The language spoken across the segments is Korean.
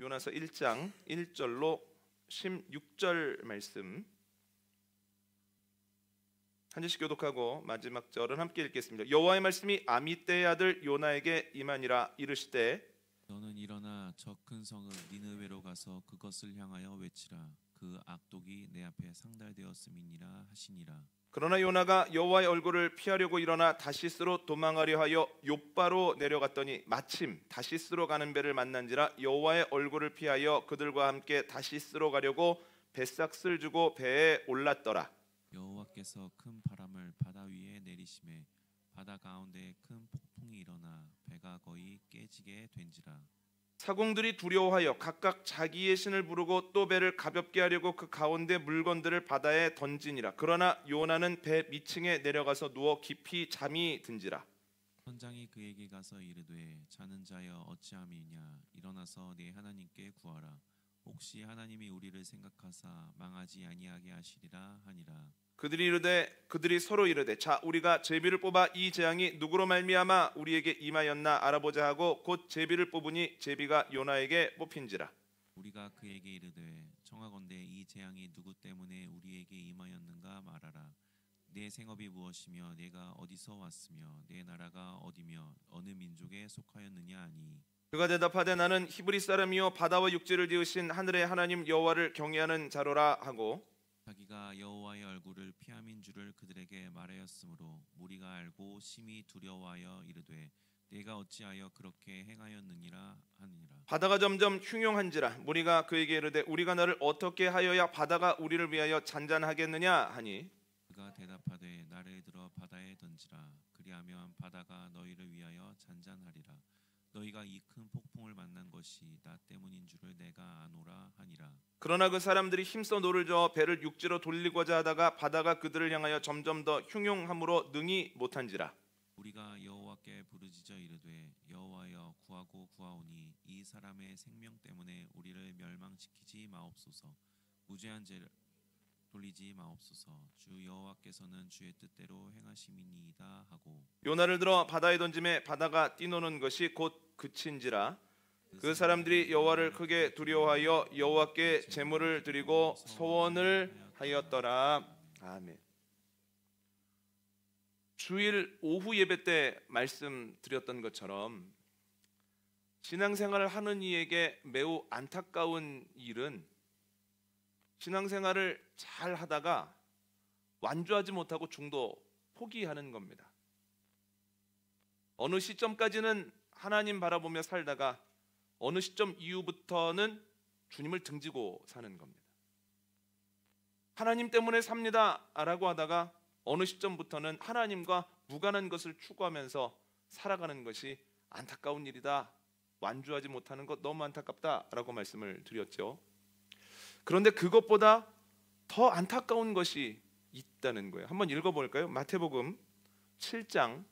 요나서 1장 1절로 16절 말씀 한 절씩 교독하고 마지막 절은 함께 읽겠습니다. 여호와의 말씀이 아미떼의 아들 요나에게 임하니라. 이르시되 너는 일어나 저 큰 성읍 니느웨로 가서 그것을 향하여 외치라. 그 악독이 내 앞에 상달되었음이니라 하시니라. 그러나 요나가 여호와의 얼굴을 피하려고 일어나 다시스로 도망하려 하여 욥바로 내려갔더니 마침 다시스로 가는 배를 만난지라. 여호와의 얼굴을 피하여 그들과 함께 다시스로 가려고 뱃삭을 주고 배에 올랐더라. 여호와께서 큰 바람을 바다 위에 내리심에 바다 가운데 큰 폭풍이 일어나 배가 거의 깨지게 된지라. 사공들이 두려워하여 각각 자기의 신을 부르고 또 배를 가볍게 하려고 그 가운데 물건들을 바다에 던지니라. 그러나 요나는 배 밑층에 내려가서 누워 깊이 잠이 든지라. 선장이 그에게 가서 이르되 자는 자여 어찌함이냐. 일어나서 네 하나님께 구하라. 혹시 하나님이 우리를 생각하사 망하지 아니하게 하시리라 하니라. 그들이 서로 이르되 자 우리가 제비를 뽑아 이 재앙이 누구로 말미암아 우리에게 임하였나 알아보자 하고 곧 제비를 뽑으니 제비가 요나에게 뽑힌지라. 우리가 그에게 이르되 청하건대 이 재앙이 누구 때문에 우리에게 임하였는가 말하라. 내 생업이 무엇이며 내가 어디서 왔으며 내 나라가 어디며 어느 민족에 속하였느냐 하니. 그가 대답하되 나는 히브리 사람이요 바다와 육지를 지으신 하늘의 하나님 여호와를 경외하는 자로라 하고 자기가 여호와의 얼굴을 피함인 줄을 그들에게 말하였으므로 무리가 알고 심히 두려워하여 이르되 내가 어찌하여 그렇게 행하였느니라 하니라. 바다가 점점 흉용한지라. 무리가 그에게 이르되 우리가 너를 어떻게 하여야 바다가 우리를 위하여 잔잔하겠느냐 하니 그가 대답하되 나를 들어 바다에 던지라. 그리하면 바다가 너희를 위하여 잔잔하리라. 너희가 이 큰 폭풍을 만난 것이 나 때문인 줄을 내가 아노라 하니라. 그러나 그 사람들이 힘써 노를 저어 배를 육지로 돌리고자 하다가 바다가 그들을 향하여 점점 더 흉용함으로 능히 못한지라. 우리가 여호와께 부르짖어 이르되 여호와여 구하고 구하오니 이 사람의 생명 때문에 우리를 멸망시키지 마옵소서. 무죄한 죄를 돌리지 마옵소서. 주 여호와께서는 주의 뜻대로 행하심이니이다 하고 요나를 들어 바다에 던짐에 바다가 뛰노는 것이 곧 그친지라. 그 사람들이 여호와를 크게 두려워하여 여호와께 제물을 드리고 소원을 하였더라. 아멘. 주일 오후 예배 때 말씀드렸던 것처럼 신앙생활을 하는 이에게 매우 안타까운 일은 신앙생활을 잘 하다가 완주하지 못하고 중도 포기하는 겁니다. 어느 시점까지는 하나님 바라보며 살다가 어느 시점 이후부터는 주님을 등지고 사는 겁니다. 하나님 때문에 삽니다 라고 하다가 어느 시점부터는 하나님과 무관한 것을 추구하면서 살아가는 것이 안타까운 일이다. 완주하지 못하는 것 너무 안타깝다 라고 말씀을 드렸죠. 그런데 그것보다 더 안타까운 것이 있다는 거예요. 한번 읽어볼까요? 마태복음 7장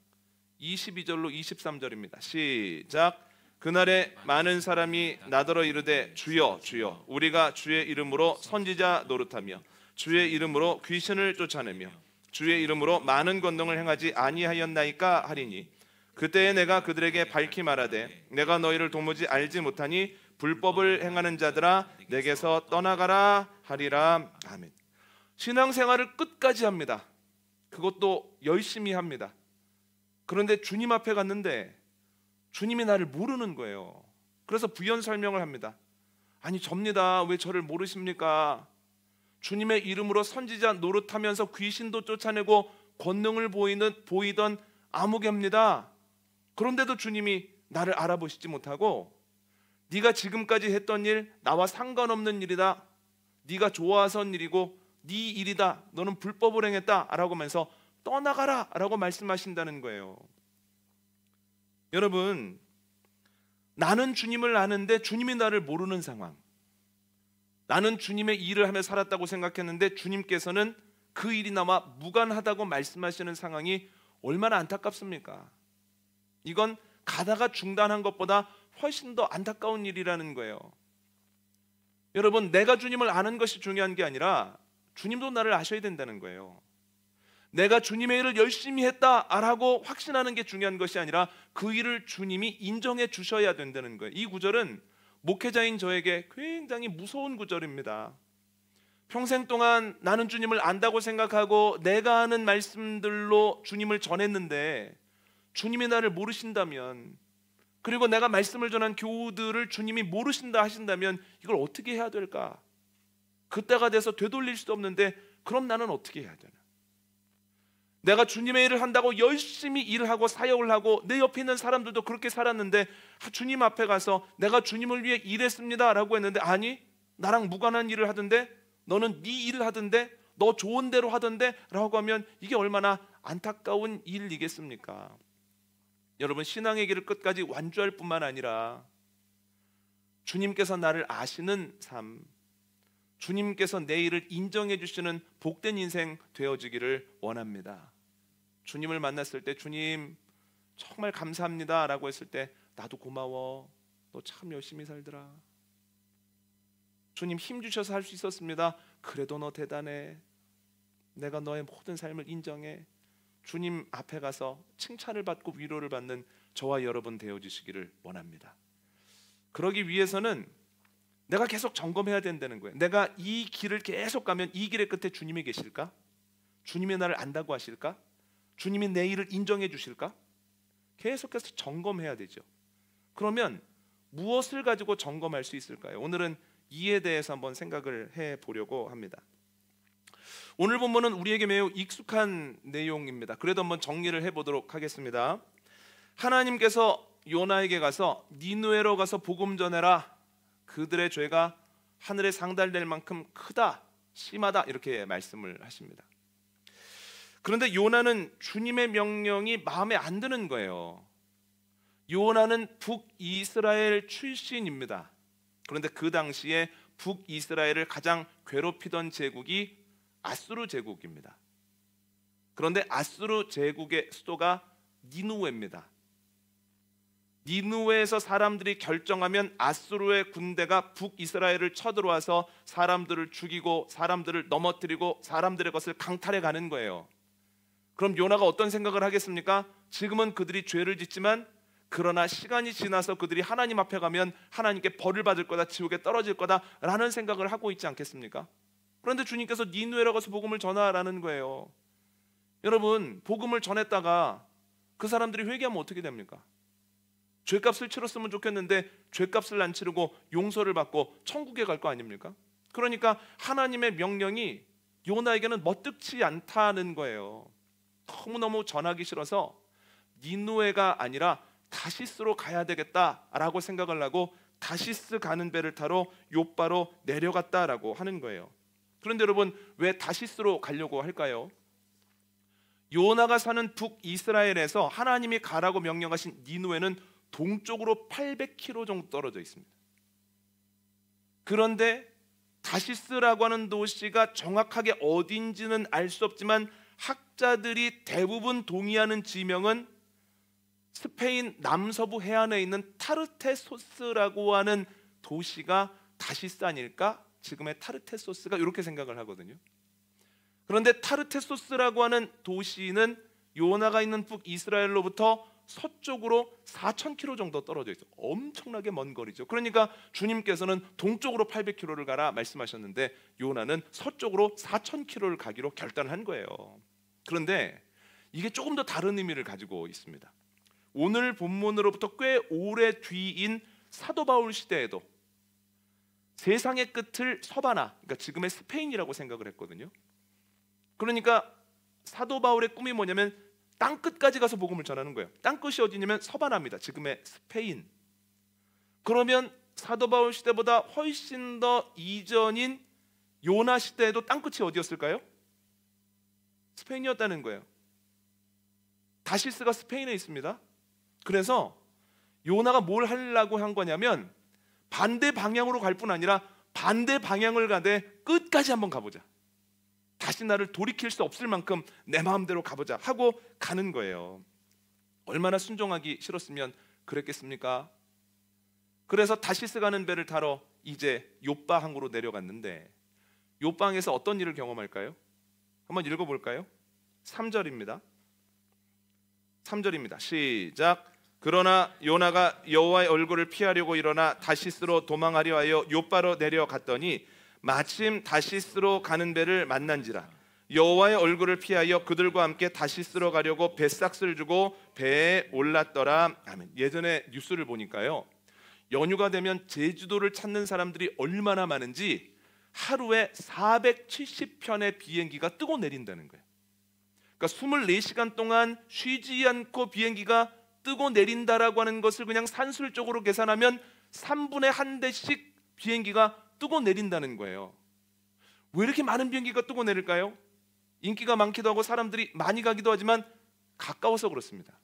22절로 23절입니다. 시작. 그날에 많은 사람이 나더러 이르되 주여 주여 우리가 주의 이름으로 선지자 노릇하며 주의 이름으로 귀신을 쫓아내며 주의 이름으로 많은 권능을 행하지 아니하였나이까 하리니 그때에 내가 그들에게 밝히 말하되 내가 너희를 도무지 알지 못하니 불법을 행하는 자들아 내게서 떠나가라 하리라. 아멘. 신앙생활을 끝까지 합니다. 그것도 열심히 합니다. 그런데 주님 앞에 갔는데 주님이 나를 모르는 거예요. 그래서 부연 설명을 합니다. 아니 접니다. 왜 저를 모르십니까? 주님의 이름으로 선지자 노릇하면서 귀신도 쫓아내고 권능을 보이던 아무개입니다. 그런데도 주님이 나를 알아보시지 못하고 네가 지금까지 했던 일 나와 상관없는 일이다. 네가 좋아서 한 일이고 네 일이다. 너는 불법을 행했다 라고 하면서 떠나가라 라고 말씀하신다는 거예요. 여러분, 나는 주님을 아는데 주님이 나를 모르는 상황. 나는 주님의 일을 하며 살았다고 생각했는데 주님께서는 그 일이 나와 무관하다고 말씀하시는 상황이 얼마나 안타깝습니까? 이건 가다가 중단한 것보다 훨씬 더 안타까운 일이라는 거예요. 여러분, 내가 주님을 아는 것이 중요한 게 아니라 주님도 나를 아셔야 된다는 거예요. 내가 주님의 일을 열심히 했다라고 확신하는 게 중요한 것이 아니라 그 일을 주님이 인정해 주셔야 된다는 거예요. 이 구절은 목회자인 저에게 굉장히 무서운 구절입니다. 평생 동안 나는 주님을 안다고 생각하고 내가 하는 말씀들로 주님을 전했는데 주님이 나를 모르신다면, 그리고 내가 말씀을 전한 교우들을 주님이 모르신다 하신다면 이걸 어떻게 해야 될까? 그때가 돼서 되돌릴 수도 없는데 그럼 나는 어떻게 해야 되나? 내가 주님의 일을 한다고 열심히 일을 하고 사역을 하고 내 옆에 있는 사람들도 그렇게 살았는데 주님 앞에 가서 내가 주님을 위해 일했습니다 라고 했는데, 아니 나랑 무관한 일을 하던데, 너는 네 일을 하던데, 너 좋은 대로 하던데 라고 하면 이게 얼마나 안타까운 일이겠습니까? 여러분, 신앙의 길을 끝까지 완주할 뿐만 아니라 주님께서 나를 아시는 삶, 주님께서 내 일을 인정해 주시는 복된 인생 되어지기를 원합니다. 주님을 만났을 때 주님 정말 감사합니다 라고 했을 때 나도 고마워, 너 참 열심히 살더라. 주님 힘 주셔서 할 수 있었습니다. 그래도 너 대단해. 내가 너의 모든 삶을 인정해. 주님 앞에 가서 칭찬을 받고 위로를 받는 저와 여러분 되어주시기를 원합니다. 그러기 위해서는 내가 계속 점검해야 된다는 거예요. 내가 이 길을 계속 가면 이 길의 끝에 주님이 계실까? 주님이 나를 안다고 하실까? 주님이 내 일을 인정해 주실까? 계속해서 점검해야 되죠. 그러면 무엇을 가지고 점검할 수 있을까요? 오늘은 이에 대해서 한번 생각을 해보려고 합니다. 오늘 본문은 우리에게 매우 익숙한 내용입니다. 그래도 한번 정리를 해보도록 하겠습니다. 하나님께서 요나에게 가서 니느웨로 가서 복음 전해라. 그들의 죄가 하늘에 상달될 만큼 크다, 심하다, 이렇게 말씀을 하십니다. 그런데 요나는 주님의 명령이 마음에 안 드는 거예요. 요나는 북이스라엘 출신입니다. 그런데 그 당시에 북이스라엘을 가장 괴롭히던 제국이 아수르 제국입니다. 그런데 아수르 제국의 수도가 니느웨입니다. 니느웨에서 사람들이 결정하면 아수르의 군대가 북이스라엘을 쳐들어와서 사람들을 죽이고 사람들을 넘어뜨리고 사람들의 것을 강탈해 가는 거예요. 그럼 요나가 어떤 생각을 하겠습니까? 지금은 그들이 죄를 짓지만 그러나 시간이 지나서 그들이 하나님 앞에 가면 하나님께 벌을 받을 거다, 지옥에 떨어질 거다라는 생각을 하고 있지 않겠습니까? 그런데 주님께서 니느웨로 가서 복음을 전하라는 거예요. 여러분, 복음을 전했다가 그 사람들이 회개하면 어떻게 됩니까? 죄값을 치렀으면 좋겠는데 죄값을 안 치르고 용서를 받고 천국에 갈 거 아닙니까? 그러니까 하나님의 명령이 요나에게는 멋득치 않다는 거예요. 너무너무 전하기 싫어서 니느웨가 아니라 다시스로 가야 되겠다라고 생각을 하고 다시스 가는 배를 타러 욥바로 내려갔다라고 하는 거예요. 그런데 여러분, 왜 다시스로 가려고 할까요? 요나가 사는 북이스라엘에서 하나님이 가라고 명령하신 니느웨는 동쪽으로 800km 정도 떨어져 있습니다. 그런데 다시스라고 하는 도시가 정확하게 어딘지는 알 수 없지만 학자들이 대부분 동의하는 지명은 스페인 남서부 해안에 있는 타르테소스라고 하는 도시가 다시스 아닐까? 지금의 타르테소스가 이렇게 생각을 하거든요. 그런데 타르테소스라고 하는 도시는 요나가 있는 북이스라엘로부터 서쪽으로 4,000km 정도 떨어져 있어요. 엄청나게 먼 거리죠. 그러니까 주님께서는 동쪽으로 800km를 가라 말씀하셨는데 요나는 서쪽으로 4,000km를 가기로 결단한 거예요. 그런데 이게 조금 더 다른 의미를 가지고 있습니다. 오늘 본문으로부터 꽤 오래 뒤인 사도 바울 시대에도 세상의 끝을 서바나, 그러니까 지금의 스페인이라고 생각을 했거든요. 그러니까 사도 바울의 꿈이 뭐냐면 땅끝까지 가서 복음을 전하는 거예요. 땅끝이 어디냐면 서바나입니다. 지금의 스페인. 그러면 사도 바울 시대보다 훨씬 더 이전인 요나 시대에도 땅끝이 어디였을까요? 스페인이었다는 거예요. 다시스가 스페인에 있습니다. 그래서 요나가 뭘 하려고 한 거냐면 반대 방향으로 갈 뿐 아니라 반대 방향을 가되 끝까지 한번 가보자. 다시 나를 돌이킬 수 없을 만큼 내 마음대로 가보자 하고 가는 거예요. 얼마나 순종하기 싫었으면 그랬겠습니까? 그래서 다시스 가는 배를 타러 이제 욥바 항구로 내려갔는데 욥방에서 어떤 일을 경험할까요? 한번 읽어볼까요? 3절입니다. 3절입니다. 시작. 그러나 요나가 여호와의 얼굴을 피하려고 일어나 다시스로 도망하려 하여 욥바로 내려갔더니 마침 다시스로 가는 배를 만난지라. 여호와의 얼굴을 피하여 그들과 함께 다시스로 가려고 배삭스를 주고 배에 올랐더라. 아멘. 예전에 뉴스를 보니까요, 연휴가 되면 제주도를 찾는 사람들이 얼마나 많은지 하루에 470편의 비행기가 뜨고 내린다는 거예요. 그러니까 24시간 동안 쉬지 않고 비행기가 뜨고 내린다라고 하는 것을 그냥 산술적으로 계산하면 3분의 1대씩 비행기가 뜨고 내린다는 거예요. 왜 이렇게 많은 비행기가 뜨고 내릴까요? 인기가 많기도 하고 사람들이 많이 가기도 하지만 가까워서 그렇습니다.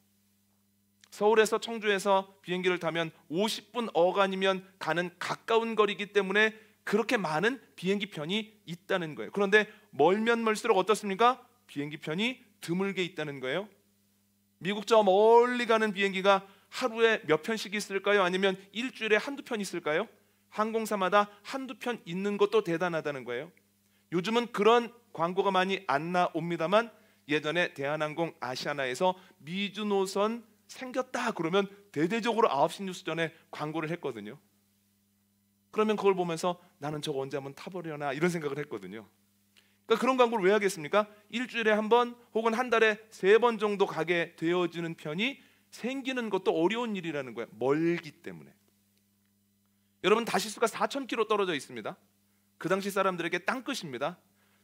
서울에서 청주에서 비행기를 타면 50분 어간이면 가는 가까운 거리이기 때문에 그렇게 많은 비행기 편이 있다는 거예요. 그런데 멀면 멀수록 어떻습니까? 비행기 편이 드물게 있다는 거예요. 미국 저 멀리 가는 비행기가 하루에 몇 편씩 있을까요? 아니면 일주일에 한두 편 있을까요? 항공사마다 한두 편 있는 것도 대단하다는 거예요. 요즘은 그런 광고가 많이 안 나옵니다만 예전에 대한항공 아시아나에서 미주 노선 생겼다 그러면 대대적으로 9시 뉴스 전에 광고를 했거든요. 그러면 그걸 보면서 나는 저거 언제 한번 타보려나 이런 생각을 했거든요. 그러니까 그런 광고를 왜 하겠습니까? 일주일에 한 번 혹은 한 달에 3번 정도 가게 되어지는 편이 생기는 것도 어려운 일이라는 거예요. 멀기 때문에. 여러분, 다시스가 4,000km 떨어져 있습니다. 그 당시 사람들에게 땅끝입니다.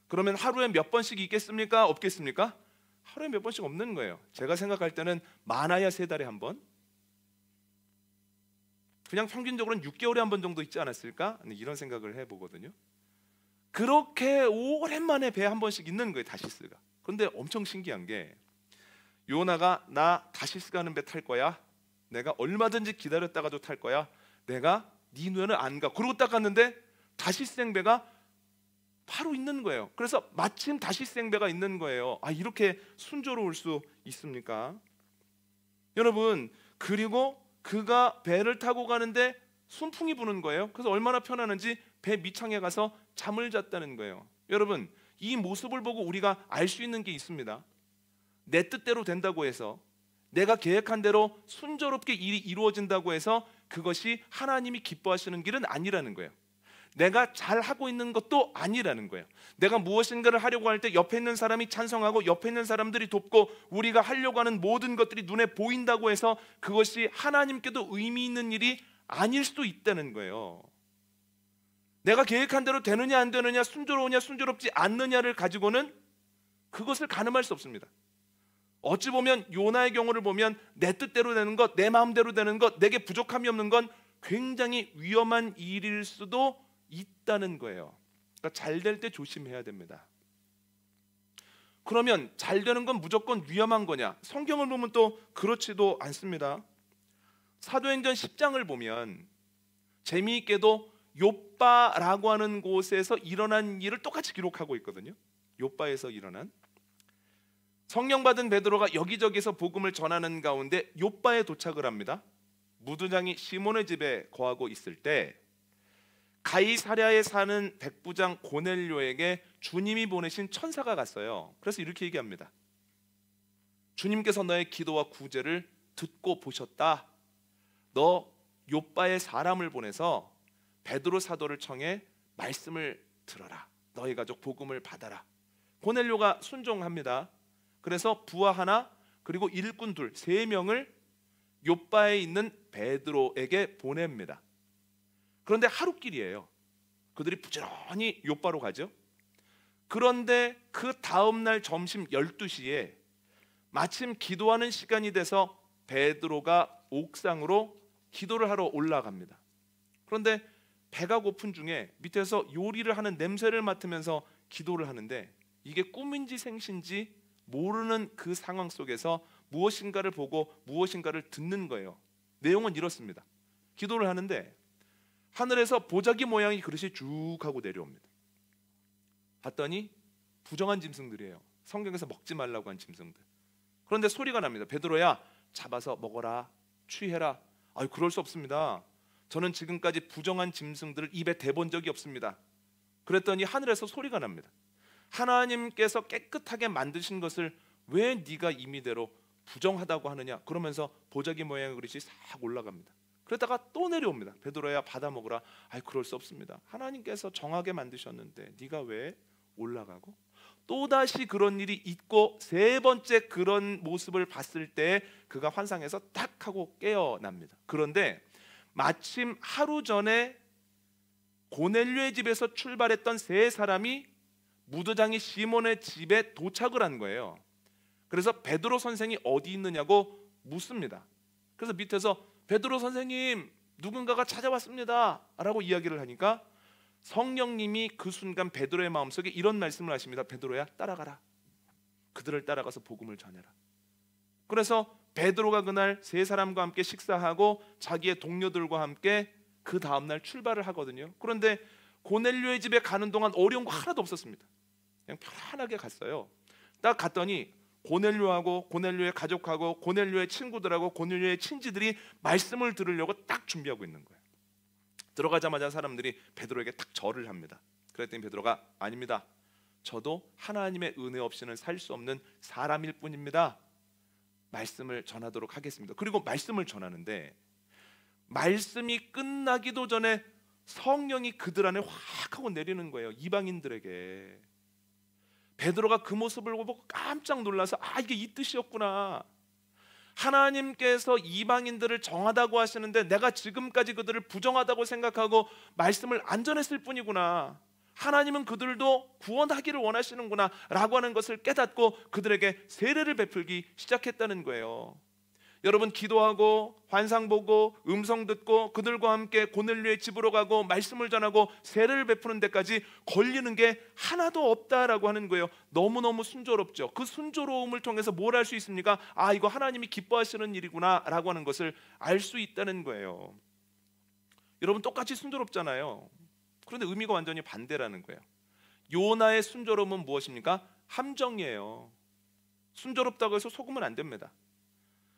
그러면 하루에 몇 번씩 있겠습니까? 없겠습니까? 하루에 몇 번씩 없는 거예요. 제가 생각할 때는 많아야 3달에 한 번, 그냥 평균적으로는 6개월에 한 번 정도 있지 않았을까? 이런 생각을 해보거든요. 그렇게 오랜만에 배에 한 번씩 있는 거예요, 다시스가. 그런데 엄청 신기한 게 요나가 나 다시스 가는 배 탈 거야, 내가 얼마든지 기다렸다가도 탈 거야, 내가 네 눈에는 안 가. 그러고 딱 갔는데 다시스 생배가 바로 있는 거예요. 그래서 마침 다시스 생배가 있는 거예요. 아, 이렇게 순조로울 수 있습니까? 여러분, 그리고 그가 배를 타고 가는데 순풍이 부는 거예요. 그래서 얼마나 편안한지 배 밑창에 가서 잠을 잤다는 거예요. 여러분, 이 모습을 보고 우리가 알 수 있는 게 있습니다. 내 뜻대로 된다고 해서, 내가 계획한 대로 순조롭게 일이 이루어진다고 해서 그것이 하나님이 기뻐하시는 길은 아니라는 거예요. 내가 잘하고 있는 것도 아니라는 거예요. 내가 무엇인가를 하려고 할 때 옆에 있는 사람이 찬성하고 옆에 있는 사람들이 돕고 우리가 하려고 하는 모든 것들이 눈에 보인다고 해서 그것이 하나님께도 의미 있는 일이 아닐 수도 있다는 거예요. 내가 계획한 대로 되느냐 안 되느냐, 순조로우냐 순조롭지 않느냐를 가지고는 그것을 가늠할 수 없습니다. 어찌 보면 요나의 경우를 보면 내 뜻대로 되는 것, 내 마음대로 되는 것, 내게 부족함이 없는 건 굉장히 위험한 일일 수도 있다는 거예요. 그러니까 잘 될 때 조심해야 됩니다. 그러면 잘 되는 건 무조건 위험한 거냐? 성경을 보면 또 그렇지도 않습니다. 사도행전 10장을 보면 재미있게도 욥바라고 하는 곳에서 일어난 일을 똑같이 기록하고 있거든요. 욥바에서 일어난. 성령 받은 베드로가 여기저기서 복음을 전하는 가운데 욥바에 도착을 합니다. 무두장이 시몬의 집에 거하고 있을 때 가이사랴에 사는 백부장 고넬료에게 주님이 보내신 천사가 갔어요. 그래서 이렇게 얘기합니다. 주님께서 너의 기도와 구제를 듣고 보셨다. 너 욥바에 사람을 보내서 베드로 사도를 청해 말씀을 들어라. 너희 가족 복음을 받아라. 고넬료가 순종합니다. 그래서 부하 하나 그리고 일꾼 둘, 3명을 욥바에 있는 베드로에게 보냅니다. 그런데 하루길이에요. 그들이 부지런히 욥바로 가죠. 그런데 그 다음날 점심 12시에 마침 기도하는 시간이 돼서 베드로가 옥상으로 기도를 하러 올라갑니다. 그런데 배가 고픈 중에 밑에서 요리를 하는 냄새를 맡으면서 기도를 하는데 이게 꿈인지 생신지 모르는 그 상황 속에서 무엇인가를 보고 무엇인가를 듣는 거예요. 내용은 이렇습니다. 기도를 하는데 하늘에서 보자기 모양의 그릇이 쭉 하고 내려옵니다. 봤더니 부정한 짐승들이에요. 성경에서 먹지 말라고 한 짐승들. 그런데 소리가 납니다. 베드로야, 잡아서 먹어라, 취해라. 아유, 그럴 수 없습니다. 저는 지금까지 부정한 짐승들을 입에 대본 적이 없습니다. 그랬더니 하늘에서 소리가 납니다. 하나님께서 깨끗하게 만드신 것을 왜 네가 임의대로 부정하다고 하느냐? 그러면서 보자기 모양의 그릇이 싹 올라갑니다. 그러다가 또 내려옵니다. 베드로야 받아 먹으라. 아이 그럴 수 없습니다. 하나님께서 정하게 만드셨는데 네가 왜 올라가고? 또다시 그런 일이 있고 세 번째 그런 모습을 봤을 때 그가 환상에서 딱 하고 깨어납니다. 그런데 마침 하루 전에 고넬료의 집에서 출발했던 세 사람이 무도장이 시몬의 집에 도착을 한 거예요. 그래서 베드로 선생이 어디 있느냐고 묻습니다. 그래서 밑에서 베드로 선생님 누군가가 찾아왔습니다 라고 이야기를 하니까 성령님이 그 순간 베드로의 마음속에 이런 말씀을 하십니다. 베드로야 따라가라. 그들을 따라가서 복음을 전해라. 그래서 베드로가 그날 세 사람과 함께 식사하고 자기의 동료들과 함께 그 다음날 출발을 하거든요. 그런데 고넬료의 집에 가는 동안 어려운 거 하나도 없었습니다. 그냥 편안하게 갔어요. 딱 갔더니 고넬료하고 고넬료의 가족하고 고넬료의 친구들하고 고넬료의 친지들이 말씀을 들으려고 딱 준비하고 있는 거예요. 들어가자마자 사람들이 베드로에게 딱 절을 합니다. 그랬더니 베드로가 아닙니다. 저도 하나님의 은혜 없이는 살 수 없는 사람일 뿐입니다. 말씀을 전하도록 하겠습니다. 그리고 말씀을 전하는데 말씀이 끝나기도 전에 성령이 그들 안에 확 하고 내리는 거예요. 이방인들에게. 베드로가 그 모습을 보고 깜짝 놀라서 아 이게 이 뜻이었구나. 하나님께서 이방인들을 정하다고 하시는데 내가 지금까지 그들을 부정하다고 생각하고 말씀을 안 전했을 뿐이구나. 하나님은 그들도 구원하기를 원하시는구나 라고 하는 것을 깨닫고 그들에게 세례를 베풀기 시작했다는 거예요. 여러분 기도하고 환상 보고 음성 듣고 그들과 함께 고넬료의 집으로 가고 말씀을 전하고 세례를 베푸는 데까지 걸리는 게 하나도 없다라고 하는 거예요. 너무너무 순조롭죠. 그 순조로움을 통해서 뭘 할 수 있습니까? 아 이거 하나님이 기뻐하시는 일이구나 라고 하는 것을 알 수 있다는 거예요. 여러분 똑같이 순조롭잖아요. 그런데 의미가 완전히 반대라는 거예요. 요나의 순조로움은 무엇입니까? 함정이에요. 순조롭다고 해서 속으면 안 됩니다.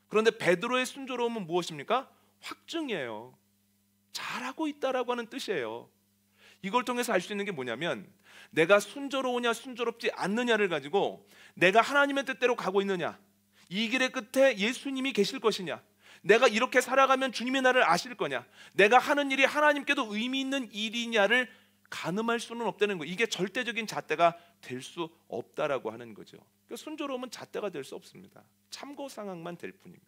그런데 베드로의 순조로움은 무엇입니까? 확증이에요. 잘하고 있다라고 하는 뜻이에요. 이걸 통해서 알 수 있는 게 뭐냐면 내가 순조로우냐 순조롭지 않느냐를 가지고 내가 하나님의 뜻대로 가고 있느냐, 이 길의 끝에 예수님이 계실 것이냐, 내가 이렇게 살아가면 주님이 나를 아실 거냐, 내가 하는 일이 하나님께도 의미 있는 일이냐를 가늠할 수는 없다는 거예요. 이게 절대적인 잣대가 될 수 없다라고 하는 거죠. 그러니까 순조로움은 잣대가 될 수 없습니다. 참고 상황만 될 뿐입니다.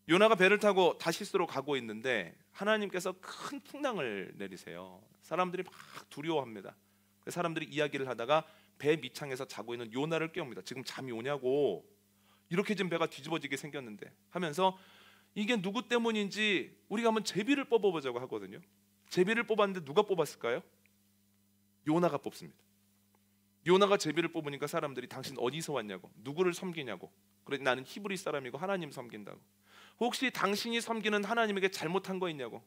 요나가 배를 타고 다시스로 가고 있는데 하나님께서 큰 풍랑을 내리세요. 사람들이 막 두려워합니다. 사람들이 이야기를 하다가 배 밑창에서 자고 있는 요나를 깨웁니다. 지금 잠이 오냐고, 이렇게 지금 배가 뒤집어지게 생겼는데 하면서 이게 누구 때문인지 우리가 한번 제비를 뽑아보자고 하거든요. 제비를 뽑았는데 누가 뽑았을까요? 요나가 뽑습니다. 요나가 제비를 뽑으니까 사람들이 당신 어디서 왔냐고, 누구를 섬기냐고. 그래 나는 히브리 사람이고 하나님 섬긴다고. 혹시 당신이 섬기는 하나님에게 잘못한 거 있냐고.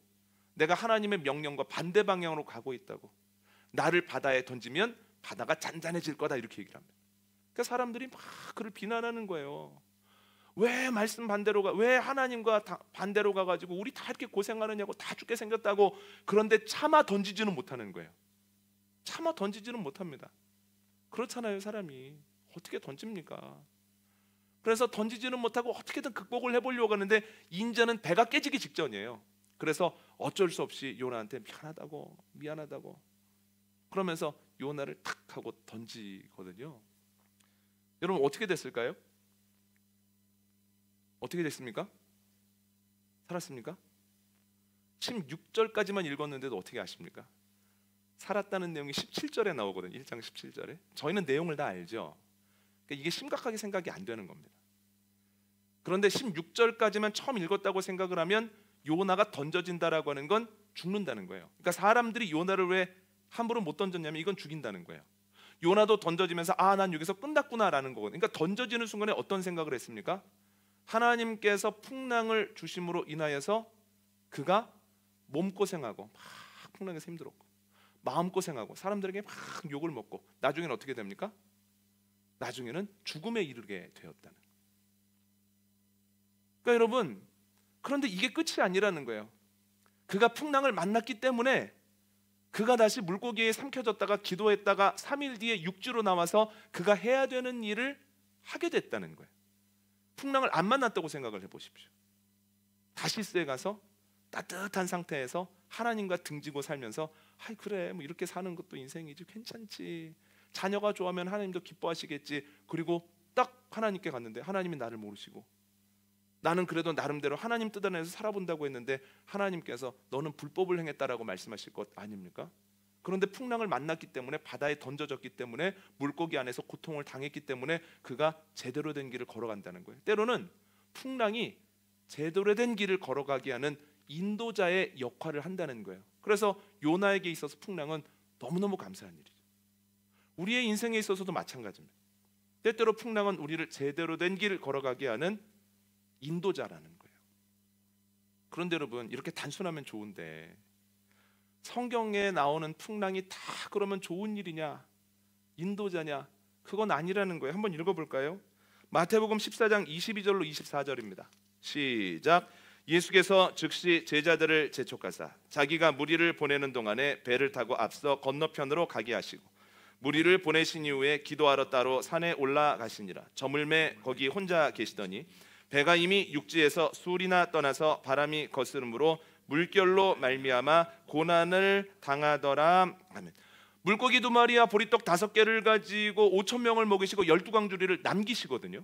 내가 하나님의 명령과 반대 방향으로 가고 있다고. 나를 바다에 던지면 바다가 잔잔해질 거다, 이렇게 얘기를 합니다. 그러니까 사람들이 막 그를 비난하는 거예요. 왜 말씀 반대로 가? 왜 하나님과 반대로 가가지고 우리 다 이렇게 고생하느냐고, 다 죽게 생겼다고. 그런데 차마 던지지는 못하는 거예요. 차마 던지지는 못합니다. 그렇잖아요. 사람이 어떻게 던집니까? 그래서 던지지는 못하고 어떻게든 극복을 해보려고 하는데 인자는 배가 깨지기 직전이에요. 그래서 어쩔 수 없이 요나한테 미안하다고 그러면서 요나를 탁 하고 던지거든요. 여러분 어떻게 됐을까요? 어떻게 됐습니까? 살았습니까? 16절까지만 읽었는데도 어떻게 아십니까? 살았다는 내용이 17절에 나오거든요. 1장 17절에. 저희는 내용을 다 알죠. 그러니까 이게 심각하게 생각이 안 되는 겁니다. 그런데 16절까지만 처음 읽었다고 생각을 하면 요나가 던져진다라고 하는 건 죽는다는 거예요. 그러니까 사람들이 요나를 왜 함부로 못 던졌냐면 이건 죽인다는 거예요. 요나도 던져지면서 아, 난 여기서 끝났구나라는 거거든요. 그러니까 던져지는 순간에 어떤 생각을 했습니까? 하나님께서 풍랑을 주심으로 인하여서 그가 몸고생하고 막 풍랑에서 힘들었고 마음고생하고 사람들에게 막 욕을 먹고 나중에는 어떻게 됩니까? 나중에는 죽음에 이르게 되었다는 거예요. 그러니까 여러분, 그런데 이게 끝이 아니라는 거예요. 그가 풍랑을 만났기 때문에 그가 다시 물고기에 삼켜졌다가 기도했다가 3일 뒤에 육지로 나와서 그가 해야 되는 일을 하게 됐다는 거예요. 풍랑을 안 만났다고 생각을 해보십시오. 다시스에 가서 따뜻한 상태에서 하나님과 등지고 살면서 아이 그래 뭐 이렇게 사는 것도 인생이지 괜찮지, 자녀가 좋아하면 하나님도 기뻐하시겠지. 그리고 딱 하나님께 갔는데 하나님이 나를 모르시고 나는 그래도 나름대로 하나님 뜻 안에서 살아본다고 했는데 하나님께서 너는 불법을 행했다라고 말씀하실 것 아닙니까? 그런데 풍랑을 만났기 때문에, 바다에 던져졌기 때문에, 물고기 안에서 고통을 당했기 때문에 그가 제대로 된 길을 걸어간다는 거예요. 때로는 풍랑이 제대로 된 길을 걸어가게 하는 인도자의 역할을 한다는 거예요. 그래서 요나에게 있어서 풍랑은 너무너무 감사한 일이죠. 우리의 인생에 있어서도 마찬가지입니다. 때때로 풍랑은 우리를 제대로 된 길을 걸어가게 하는 인도자라는 거예요. 그런데 여러분, 이렇게 단순하면 좋은데 성경에 나오는 풍랑이 다 그러면 좋은 일이냐, 인도자냐? 그건 아니라는 거예요. 한번 읽어볼까요? 마태복음 14장 22절로 24절입니다. 시작. 예수께서 즉시 제자들을 재촉하사 자기가 무리를 보내는 동안에 배를 타고 앞서 건너편으로 가게 하시고 무리를 보내신 이후에 기도하러 따로 산에 올라가시니라. 저물매 거기 혼자 계시더니 배가 이미 육지에서 술이나 떠나서 바람이 거스름으로 물결로 말미암아 고난을 당하더라. 아멘. 물고기 2마리와 보리떡 5개를 가지고 5,000명을 먹이시고 12광주리를 남기시거든요.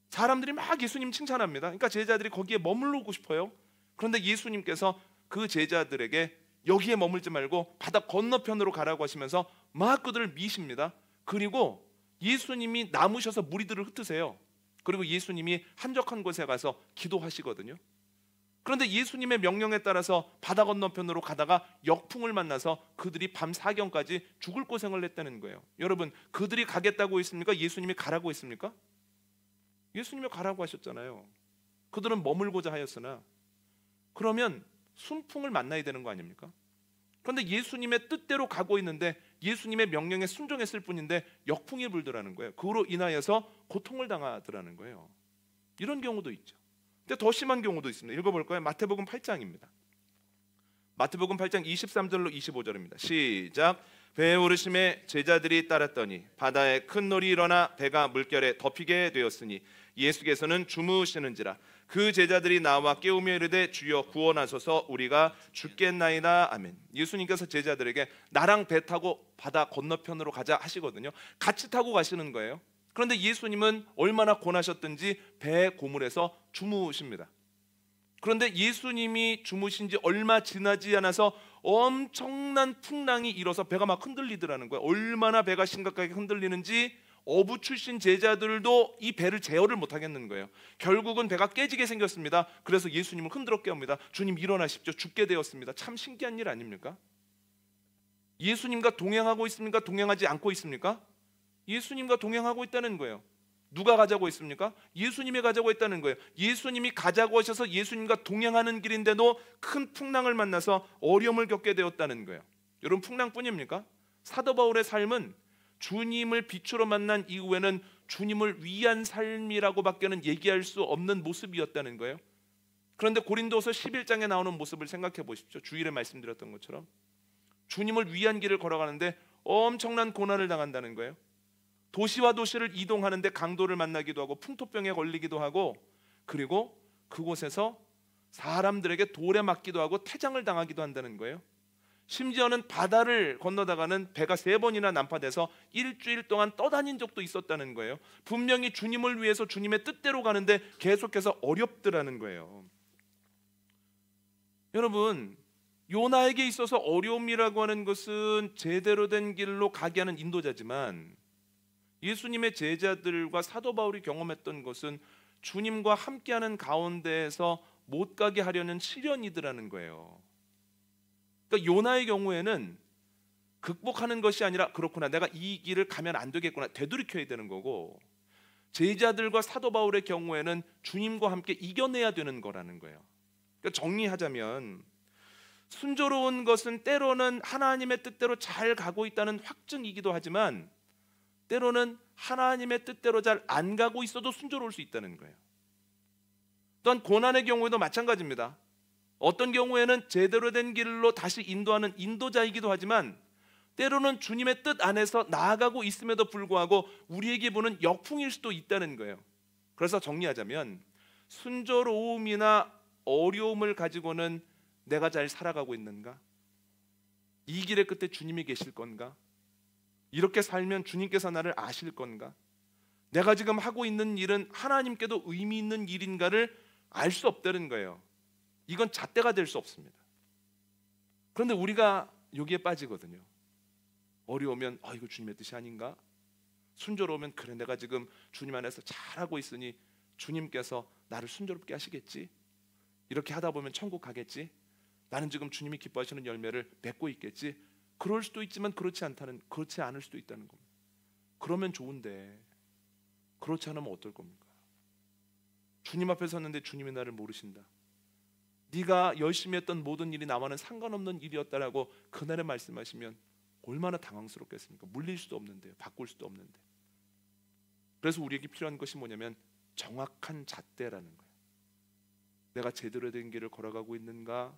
사람들이 막 예수님 칭찬합니다. 그러니까 제자들이 거기에 머물고 싶어요. 그런데 예수님께서 그 제자들에게 여기에 머물지 말고 바다 건너편으로 가라고 하시면서 막 그들을 미십니다. 그리고 예수님이 남으셔서 무리들을 흩으세요. 그리고 예수님이 한적한 곳에 가서 기도하시거든요. 그런데 예수님의 명령에 따라서 바다 건너편으로 가다가 역풍을 만나서 그들이 밤 사경까지 죽을 고생을 했다는 거예요. 여러분, 그들이 가겠다고 했습니까? 예수님이 가라고 했습니까? 예수님이 가라고 하셨잖아요. 그들은 머물고자 하였으나, 그러면 순풍을 만나야 되는 거 아닙니까? 그런데 예수님의 뜻대로 가고 있는데 예수님의 명령에 순종했을 뿐인데 역풍이 불더라는 거예요. 그로 인하여서 고통을 당하더라는 거예요. 이런 경우도 있죠. 근데 더 심한 경우도 있습니다. 읽어볼까요? 마태복음 8장입니다. 마태복음 8장 23절로 25절입니다. 시작. 배에 오르심에 제자들이 따랐더니 바다에 큰 놀이 일어나 배가 물결에 덮이게 되었으니 예수께서는 주무시는지라. 그 제자들이 나와 깨우며 이르되 주여 구원하소서 우리가 죽겠나이다. 아멘. 예수님께서 제자들에게 나랑 배 타고 바다 건너편으로 가자 하시거든요. 같이 타고 가시는 거예요. 그런데 예수님은 얼마나 고나셨든지 배 고물에서 주무십니다. 그런데 예수님이 주무신 지 얼마 지나지 않아서 엄청난 풍랑이 일어서 배가 막 흔들리더라는 거예요. 얼마나 배가 심각하게 흔들리는지 어부 출신 제자들도 이 배를 제어를 못하겠는 거예요. 결국은 배가 깨지게 생겼습니다. 그래서 예수님을 흔들어 깨웁니다. 주님 일어나십시오. 죽게 되었습니다. 참 신기한 일 아닙니까? 예수님과 동행하고 있습니까? 동행하지 않고 있습니까? 예수님과 동행하고 있다는 거예요. 누가 가자고 했습니까? 예수님이 가자고 했다는 거예요. 예수님이 가자고 하셔서 예수님과 동행하는 길인데도 큰 풍랑을 만나서 어려움을 겪게 되었다는 거예요. 여러분, 풍랑뿐입니까? 사도 바울의 삶은 주님을 빛으로 만난 이후에는 주님을 위한 삶이라고밖에는 얘기할 수 없는 모습이었다는 거예요. 그런데 고린도서 11장에 나오는 모습을 생각해 보십시오. 주일에 말씀드렸던 것처럼 주님을 위한 길을 걸어가는데 엄청난 고난을 당한다는 거예요. 도시와 도시를 이동하는데 강도를 만나기도 하고 풍토병에 걸리기도 하고, 그리고 그곳에서 사람들에게 돌에 맞기도 하고 태장을 당하기도 한다는 거예요. 심지어는 바다를 건너다가는 배가 3번이나 난파돼서 일주일 동안 떠다닌 적도 있었다는 거예요. 분명히 주님을 위해서 주님의 뜻대로 가는데 계속해서 어렵더라는 거예요. 여러분, 요나에게 있어서 어려움이라고 하는 것은 제대로 된 길로 가게 하는 인도자지만, 예수님의 제자들과 사도 바울이 경험했던 것은 주님과 함께하는 가운데에서 못 가게 하려는 시련이더라는 거예요. 그러니까 요나의 경우에는 극복하는 것이 아니라 그렇구나, 내가 이 길을 가면 안 되겠구나, 되돌이켜야 되는 거고, 제자들과 사도 바울의 경우에는 주님과 함께 이겨내야 되는 거라는 거예요. 그러니까 정리하자면 순조로운 것은 때로는 하나님의 뜻대로 잘 가고 있다는 확증이기도 하지만 때로는 하나님의 뜻대로 잘 안 가고 있어도 순조로울 수 있다는 거예요. 또한 고난의 경우에도 마찬가지입니다. 어떤 경우에는 제대로 된 길로 다시 인도하는 인도자이기도 하지만 때로는 주님의 뜻 안에서 나아가고 있음에도 불구하고 우리에게 보는 역풍일 수도 있다는 거예요. 그래서 정리하자면 순조로움이나 어려움을 가지고는 내가 잘 살아가고 있는가? 이 길의 끝에 주님이 계실 건가? 이렇게 살면 주님께서 나를 아실 건가? 내가 지금 하고 있는 일은 하나님께도 의미 있는 일인가를 알 수 없다는 거예요. 이건 잣대가 될 수 없습니다. 그런데 우리가 여기에 빠지거든요. 어려우면 이거 주님의 뜻이 아닌가? 순조로우면 그래 내가 지금 주님 안에서 잘하고 있으니 주님께서 나를 순조롭게 하시겠지? 이렇게 하다 보면 천국 가겠지? 나는 지금 주님이 기뻐하시는 열매를 맺고 있겠지? 그럴 수도 있지만 그렇지 않을 수도 있다는 겁니다. 그러면 좋은데 그렇지 않으면 어떨 겁니까? 주님 앞에 섰는데 주님이 나를 모르신다. 네가 열심히 했던 모든 일이 나와는 상관없는 일이었다라고 그날에 말씀하시면 얼마나 당황스럽겠습니까? 물릴 수도 없는데요, 바꿀 수도 없는데. 그래서 우리에게 필요한 것이 뭐냐면 정확한 잣대라는 거예요. 내가 제대로 된 길을 걸어가고 있는가?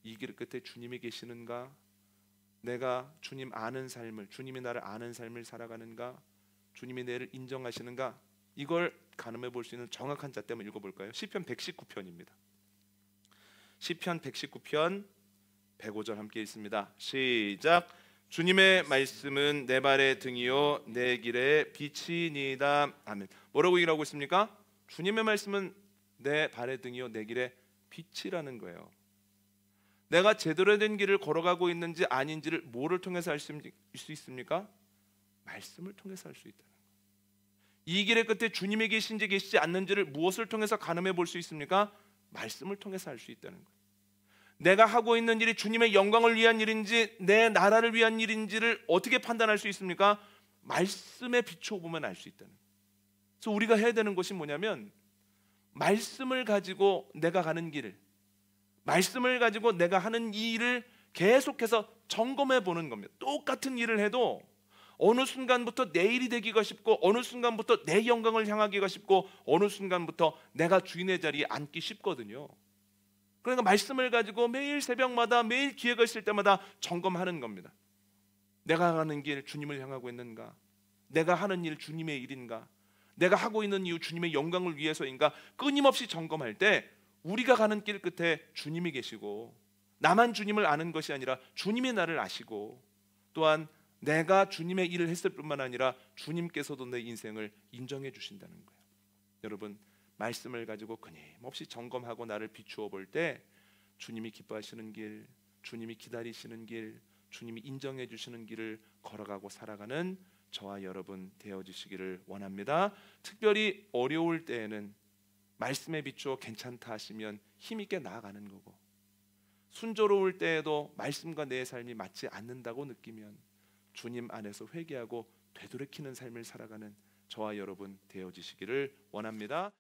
이 길 끝에 주님이 계시는가? 내가 주님 아는 삶을, 주님이 나를 아는 삶을 살아가는가? 주님이 나를 인정하시는가? 이걸 가늠해 볼 수 있는 정확한 잣대 한번 읽어볼까요? 시편 119편입니다. 시편 119편 105절 함께 읽습니다. 시작. 주님의 말씀은 내 발의 등이요 내 길의 빛이니이다. 아멘. 뭐라고 얘기하고 있습니까? 주님의 말씀은 내 발의 등이요 내 길의 빛이라는 거예요. 내가 제대로 된 길을 걸어가고 있는지 아닌지를 뭐를 통해서 알 수 있습니까? 말씀을 통해서 알 수 있다는 거예요. 이 길의 끝에 주님이 계신지 계시지 않는지를 무엇을 통해서 가늠해 볼 수 있습니까? 말씀을 통해서 알 수 있다는 거예요. 내가 하고 있는 일이 주님의 영광을 위한 일인지 내 나라를 위한 일인지를 어떻게 판단할 수 있습니까? 말씀에 비춰보면 알 수 있다는 거예요. 그래서 우리가 해야 되는 것이 뭐냐면 말씀을 가지고 내가 가는 길, 말씀을 가지고 내가 하는 이 일을 계속해서 점검해 보는 겁니다. 똑같은 일을 해도 어느 순간부터 내 일이 되기가 쉽고 어느 순간부터 내 영광을 향하기가 쉽고 어느 순간부터 내가 주인의 자리에 앉기 쉽거든요. 그러니까 말씀을 가지고 매일 새벽마다 매일 기회가 있을 때마다 점검하는 겁니다. 내가 가는 길 주님을 향하고 있는가? 내가 하는 일 주님의 일인가? 내가 하고 있는 이유 주님의 영광을 위해서인가? 끊임없이 점검할 때 우리가 가는 길 끝에 주님이 계시고 나만 주님을 아는 것이 아니라 주님이 나를 아시고 또한 내가 주님의 일을 했을 뿐만 아니라 주님께서도 내 인생을 인정해 주신다는 거예요. 여러분 말씀을 가지고 끊임없이 점검하고 나를 비추어 볼 때 주님이 기뻐하시는 길, 주님이 기다리시는 길, 주님이 인정해 주시는 길을 걸어가고 살아가는 저와 여러분 되어주시기를 원합니다. 특별히 어려울 때에는 말씀에 비추어 괜찮다 하시면 힘있게 나아가는 거고, 순조로울 때에도 말씀과 내 삶이 맞지 않는다고 느끼면 주님 안에서 회개하고 되돌이키는 삶을 살아가는 저와 여러분 되어주시기를 원합니다.